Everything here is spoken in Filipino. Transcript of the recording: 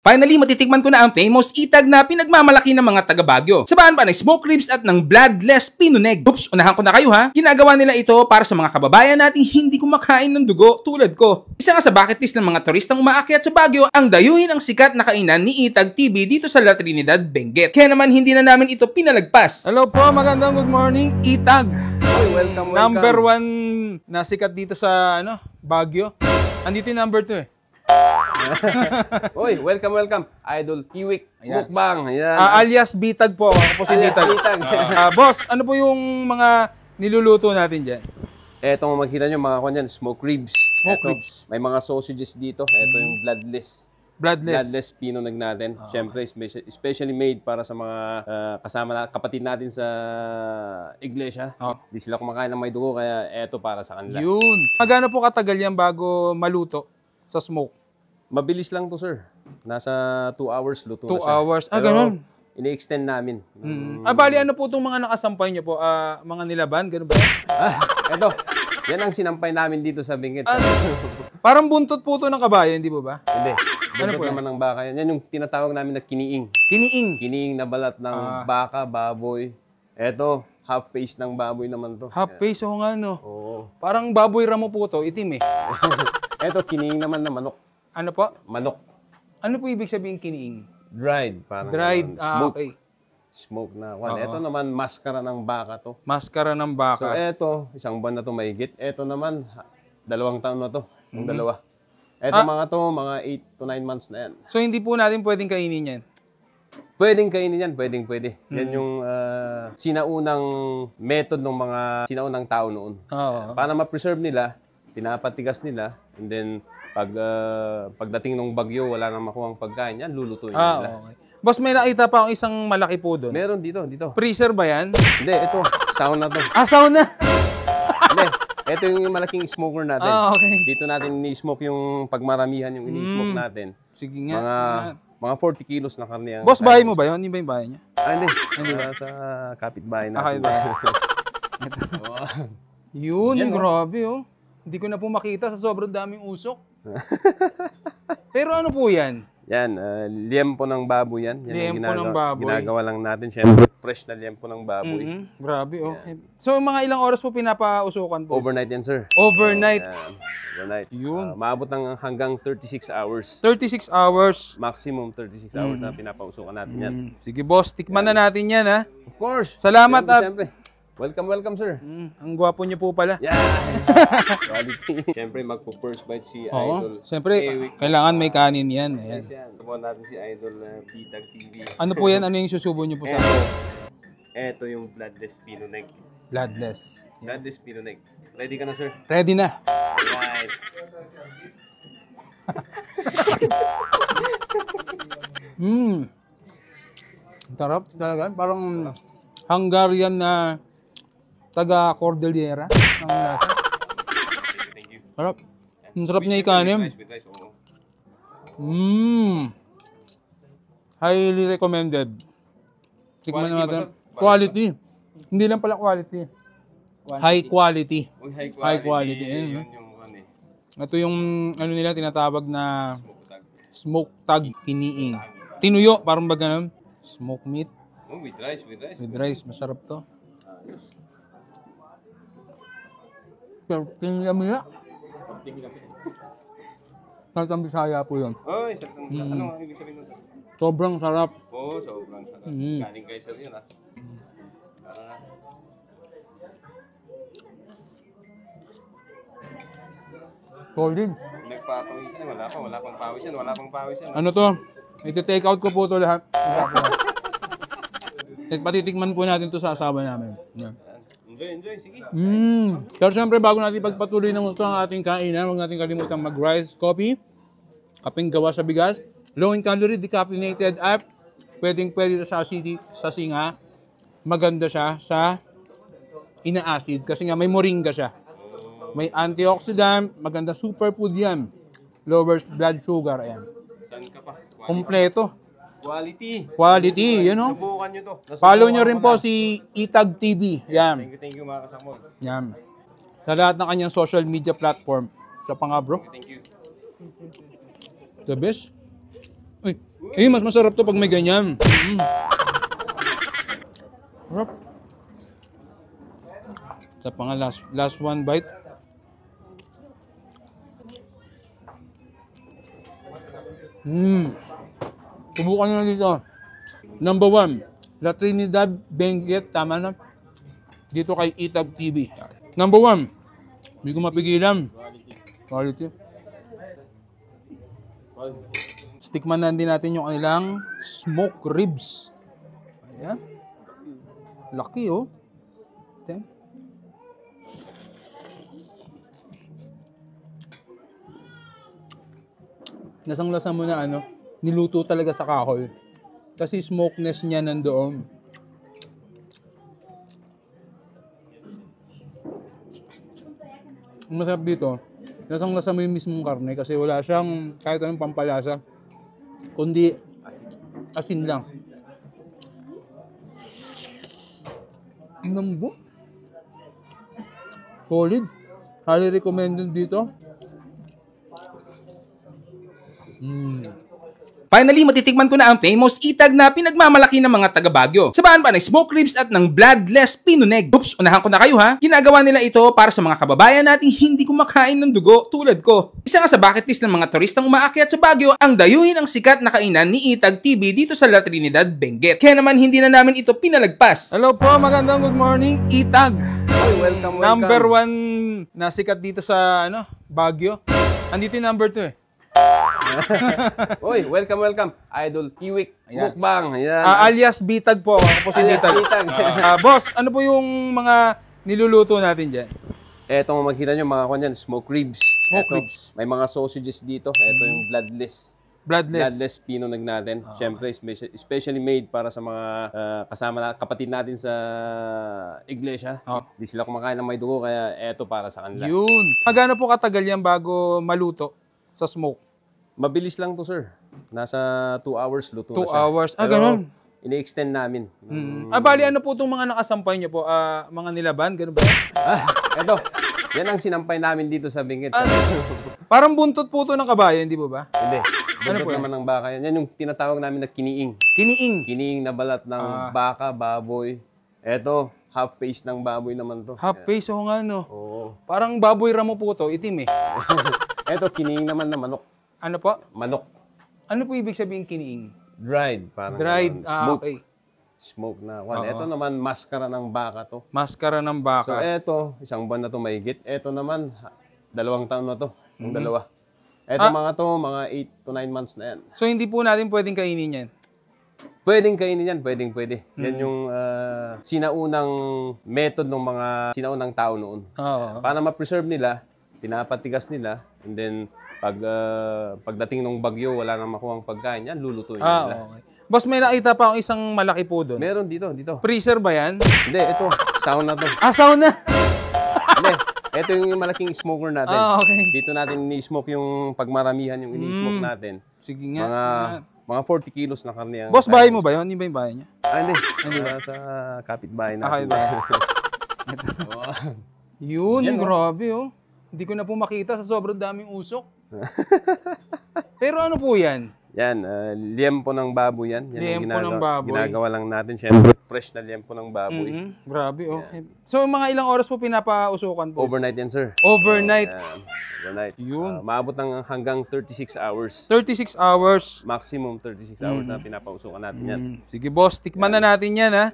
Finally, matitikman ko na ang famous itag na pinagmamalaki ng mga taga Baguio. Sabahan pa ng smoke ribs at ng bloodless pinuneg. Oops, unahan ko na kayo ha. Ginagawa nila ito para sa mga kababayan nating hindi kumakain ng dugo tulad ko. Isa nga sa bucket list ng mga turistang umaakyat sa Baguio ang dayuhin ang sikat na kainan ni Itag TV dito sa La Trinidad, Benguet. Kaya naman hindi na namin ito pinalagpas. Hello po, magandang good morning, Itag. Welcome. Number 1 na sikat dito sa Baguio. Andito yung number 2 eh. Oy, welcome. Idol Kiwik Mukbang. Ayan. Alias Bitag po. Ako po si Bitag. Boss, ano po yung mga niluluto natin dyan? Eto makikita nyo mga kanyan, smoke ribs. Ribs. May mga sausages dito. Ito yung bloodless pinuneg natin. Siyempre, especially made para sa mga kapatid natin sa iglesia. Di sila kumakain ng may dugo, kaya eto para sa kanila. Yun. Magano po katagal yan bago maluto sa smoke? Mabilis lang to, sir. Nasa 2 hours luto na 2 siya. hours? Ganun. Ini-extend namin. Bali, ano po itong mga nakasampay niyo po? Mga nilaban? Ganun ba? Eto. Yan ang sinampay namin dito sa Benguet. Parang buntot po ito ng kabayan, di ba? Hindi. Buntot naman ng baka. Yan yung tinatawag namin na kiniing. Kiniing na balat ng baka, baboy. Eto, half face ng baboy naman to. Half face, oo nga no. Oo. Parang baboy ramo po to, itim eh. Eto, kiniing naman na manok. Ano po? Manok. Ano po ibig sabihin kiniing? Dried. Parang dried, smoke. okay. Smoke na. Ito naman, maskara ng baka to. Maskara ng baka. So, eto, 1 buwan na to mahigit. Eto naman, 2 taon na to. Yung dalawa. Eto mga to, mga 8 to 9 months na yan. So, hindi po natin pwedeng kainin yan? Pwedeng kainin yan, pwede. Yan yung sinaunang method ng mga sinaunang tao noon. Para ma-preserve nila, pinapatigas nila, and then pagdating ng bagyo, wala nang makuhang pagkain, yan lulutuin nila. Okay. Boss, may nakita pa akong isang malaki po doon. Meron dito. Freezer ba yan? Hindi, ito, sauna to. Sauna? Hindi, ito yung malaking smoker natin. Okay. Dito natin ni-smoke yung pagmaramihan yung ini-smoke natin. Sige nga. Mga 40 kilos na karne. Boss, bahay mo ba yun? Hindi ba yung bahay niya? Hindi. Sa kapitbahay natin. Yun, grabe oh. Hindi ko na po makita sa sobrang daming usok. Pero ano po yan? Yan, liempo ng baboy yan. Liempo ng baboy. Ginagawa lang natin. Siyempre, fresh na liempo ng baboy. Grabe oh. So, mga ilang oras po pinapausukan po? Overnight yan, sir. Overnight? Overnight. Yun. Maabot ng hanggang 36 hours. 36 hours? Maximum 36 hours na pinapausukan natin yan. Sige boss, tikman na natin yan ha. Of course. Salamat Siyempre. Welcome, sir. Ang gwapo niyo po pala. Yeah! Quality. Siyempre, magpo-first bite si Idol. Siyempre, kailangan may kanin yan. Ayan. Tubuhan natin si Idol Bitag TV. Ano po yan? Ano yung susubo niyo po sa akin? Ito yung bloodless pinuneg. Bloodless. Bloodless pinuneg. Ready ka na, sir? Ready na. Alright. Sarap talaga. Parang Hungarian na taga Cordillera ng lasa. Thank you. Sarap. Ang sarap niya ikanin. Highly recommended. Tikman natin. Quality. Hindi lang pala quality. High quality. High quality. Ito yung ano nila tinatawag na smoke tag kiniing. Tinuyo, parang ba ganun? Smoke meat. With rice. With rice, masarap to. Pero tinilamiya. Saltang Bisaya po yun. Oy, ano ang ibig sabihin nun? Sobrang sarap. Oo, sobrang sarap. Galing kay sir yun, ha? Solid. Nagpapawisan, wala pang pawisan. Ano to? Iti-take out ko po to lahat. At patitikman po natin to sa asawa namin. Yan. Enjoy, sige. Pero syempre, bago natin pagpatuloy ng gusto ang ating kainan, huwag natin kalimutan mag-rice coffee, kapeng gawa sa bigas, low in calorie, decaffeinated at pwede sa singa. Maganda siya sa ina-acid kasi nga may moringa siya. May antioxidant, maganda superfood yan. Lowers blood sugar, ayan. Saan ka pa? Kompleto. Quality, you know. Subukan nyo to. Follow nyo rin po si Itag TV. Yan. Thank you mga kasakmol. Yan. Sa lahat ng kanyang social media platform. Sa pa nga bro. Thank you. The best. Uy. Eh, mas masarap to pag may ganyan. Sarap. Sa pang last one bite. Subukan nyo na dito. Number 1, La Trinidad Benguet, tama na. Dito kay Itag TV. Number 1, hindi ko mapigilan. Quality. Stickman na din natin yung kanilang smoke ribs. Ayan. Laki oh. Ayan. Lasang-lasa mo na ano, niluto talaga sa kahoy. Kasi smokeness niya nandoon. Ang masarap dito, lasang-lasa mo yung mismong karne kasi wala siyang kahit anong pampalasa. Kundi asin lang. Nambo. Solid. Highly recommended dito. Finally, matitikman ko na ang famous itag na pinagmamalaki ng mga taga Baguio. Sabahan pa ng smoke ribs at ng bloodless pinuneg. Oops, unahan ko na kayo ha. Ginagawa nila ito para sa mga kababayan nating hindi kumakain ng dugo tulad ko. Isa nga sa bucket list ng mga turistang umaakyat sa Baguio ang dayuhin ang sikat na kainan ni Itag TV dito sa La Trinidad, Benguet. Kaya naman hindi na namin ito pinalagpas. Hello po, magandang good morning, Itag. Welcome. Number 1 na sikat dito sa Baguio. Andito yung number 2 eh. Oy, welcome. Idol Iwik Mukbang. Ayan. Alias Bitag po. Ako po si Bitag. Boss, ano po yung mga niluluto natin dyan? Etong makikita nyo mga kanyan, smoke ribs. Ribs. May mga sausages dito. Ito yung bloodless pinuneg natin. Siyempre, especially made para sa mga kapatid natin sa iglesia. Hindi sila kumakain ng may dugo, kaya eto para sa kanila. Yun. Magano po katagal yan bago maluto sa smoke? Mabilis lang to, sir. Nasa 2 hours luto na 2 siya. hours? Ganun. Ini-extend namin. Bali, ano po itong mga nakasampay nyo po? Mga nilaban? Ganun ba? Eto. Yan ang sinampay namin dito sa Benguet. Parang buntot po ito ng kabayan, di ba ba? Hindi. Buntot naman ng baka yan. Yan yung tinatawag namin na kiniing. Kiniing? Kiniing na balat ng baka, baboy. Eto, half face ng baboy naman to. Half face, oo nga no. Oo. Parang baboy ramo po ito, itim eh. Eto, kiniing naman na manok. Ano po? Manok. Ano po ibig sabihin kiniing? Dried. Parang dried, smoke. okay. Smoke na one. Ito naman, maskara ng baka to. Maskara ng baka. So, eto, 1 buwan na to mahigit. Eto naman, 2 taon na to. Yung dalawa. Eto mga to, mga 8 to 9 months na yan. So, hindi po natin pwedeng kainin yan? Pwedeng kainin yan, pwede. Yan yung sinaunang method ng mga sinaunang tao noon. Para ma-preserve nila, pinapatigas nila, and then pagdating ng bagyo, wala nang makuhang pagkain yan, lulutuin nila. Okay. Boss, may nakita pa akong isang malaki po doon. Meron dito. Freezer ba yan? Hindi, ito, sauna to. Sauna? Hindi, ito yung malaking smoker natin. Okay. Dito natin ini-smoke yung pagmaramihan yung ini-smoke natin. Sige nga. Mga 40 kilos na karne. Boss, bahay mo ba yun? Hindi ba yung bahay niya? Hindi. Sa kapitbahay natin. Yun, grabe oh. Hindi ko na po makita sa sobrang daming usok. Pero ano po yan? Yan, liempo ng baboy yan. Yan liempo ng baboy. Ginagawa lang natin. Siyempre, fresh na liempo ng baboy. Grabe oh. Yeah. So, mga ilang oras po pinapausukan po? Overnight yan, sir. Overnight? Overnight. Yun. Maabot ng hanggang 36 hours. 36 hours? Maximum 36 hours na pinapausukan natin yan. Sige boss, tikman na natin yan ha.